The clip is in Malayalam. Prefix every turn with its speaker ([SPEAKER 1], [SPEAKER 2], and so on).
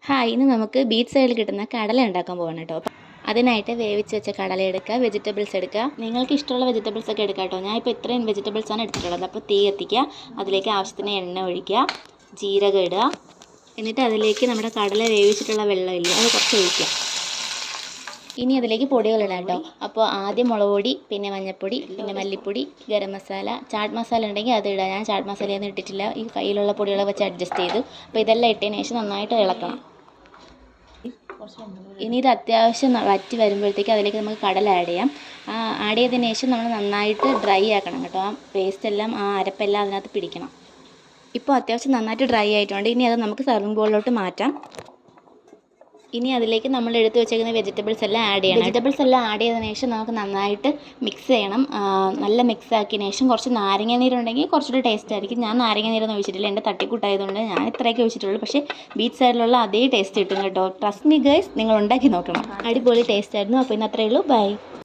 [SPEAKER 1] ഹായ്, ഇന്ന് നമുക്ക് ബീച്ച് സൈഡിൽ കിട്ടുന്ന കടല ഉണ്ടാക്കാൻ പോകണം കേട്ടോ. അതിനായിട്ട് വേവിച്ച് വെച്ച കടല എടുക്കുക, വെജിറ്റബിൾസ് എടുക്കുക. നിങ്ങൾക്ക് ഇഷ്ടമുള്ള വെജിറ്റബിൾസ് ഒക്കെ എടുക്കാം കേട്ടോ. ഞാനിപ്പോൾ ഇത്രയും വെജിറ്റബിൾസാണ് എടുത്തിട്ടുള്ളത്. അപ്പോൾ തീ കത്തിക്കുക, അതിലേക്ക് ആവശ്യത്തിന് എണ്ണ ഒഴിക്കുക, ജീരകം ഇടുക. എന്നിട്ട് അതിലേക്ക് നമ്മുടെ കടല വേവിച്ചിട്ടുള്ള വെള്ളമില്ലേ, അത് കുറച്ച് ഒഴിക്കുക. ഇനി അതിലേക്ക് പൊടികൾ ഇടാം കേട്ടോ. അപ്പോൾ ആദ്യം മുളക് പൊടി, പിന്നെ മഞ്ഞൾപ്പൊടി, പിന്നെ മല്ലിപ്പൊടി, ഗരം മസാല, ചാട്ട് മസാല ഉണ്ടെങ്കിൽ അത് ഇടാം. ഞാൻ ചാട്ട് മസാലയൊന്നും ഇട്ടിട്ടില്ല, ഈ കയ്യിലുള്ള പൊടികളെ വെച്ച് അഡ്ജസ്റ്റ് ചെയ്തു. അപ്പോൾ ഇതെല്ലാം ഇട്ടതിന് ശേഷം നന്നായിട്ട് ഇളക്കണം. ഇനി ഇത് അത്യാവശ്യം വറ്റി വരുമ്പോഴത്തേക്ക് അതിലേക്ക് നമുക്ക് കടല ആഡ് ചെയ്യാം. ആഡ് ചെയ്തതിന് ശേഷം നമ്മൾ നന്നായിട്ട് ഡ്രൈ ആക്കണം കേട്ടോ. ആ പേസ്റ്റെല്ലാം, ആ അരപ്പെല്ലാം അതിനകത്ത് പിടിക്കണം. ഇപ്പോൾ അത്യാവശ്യം നന്നായിട്ട് ഡ്രൈ ആയിട്ടുണ്ട്. ഇനി അത് നമുക്ക് സർവിംഗ് ബോളിലോട്ട് മാറ്റാം. ഇനി അതിലേക്ക് നമ്മൾ എടുത്ത് വെച്ചേക്കുന്ന വെജിറ്റബിൾസ് എല്ലാം ആഡ് ചെയ്യണം. വെജിറ്റബിൾസ് എല്ലാം ആഡ് ചെയ്തതിന് ശേഷം നമുക്ക് നന്നായിട്ട് മിക്സ് ചെയ്യണം. നല്ല മിക്സ് ആക്കിയതിന് ശേഷം കുറച്ച് നാരങ്ങ നീരുണ്ടെങ്കിൽ കുറച്ചുകൂടി ടേസ്റ്റ് ആയിരിക്കും. ഞാൻ നാരങ്ങ നീരൊന്നും ഒഴിച്ചിട്ടില്ല, എൻ്റെ തട്ടിക്കൂട്ടായതുകൊണ്ട് ഞാൻ ഇത്രയൊക്കെ ഒഴിച്ചിട്ടുള്ളൂ. പക്ഷേ ബീച്ച് സൈഡിലുള്ള അതേ ടേസ്റ്റ് കിട്ടും കേട്ടോ. ട്രസ്റ്റ് മീ ഗൈസ്, നിങ്ങൾ ഉണ്ടാക്കി നോക്കണം. അടിപൊളി ടേസ്റ്റ് ആയിരുന്നു. അപ്പോൾ ഇന്ന് അത്രയേ ഉള്ളൂ. ബൈ.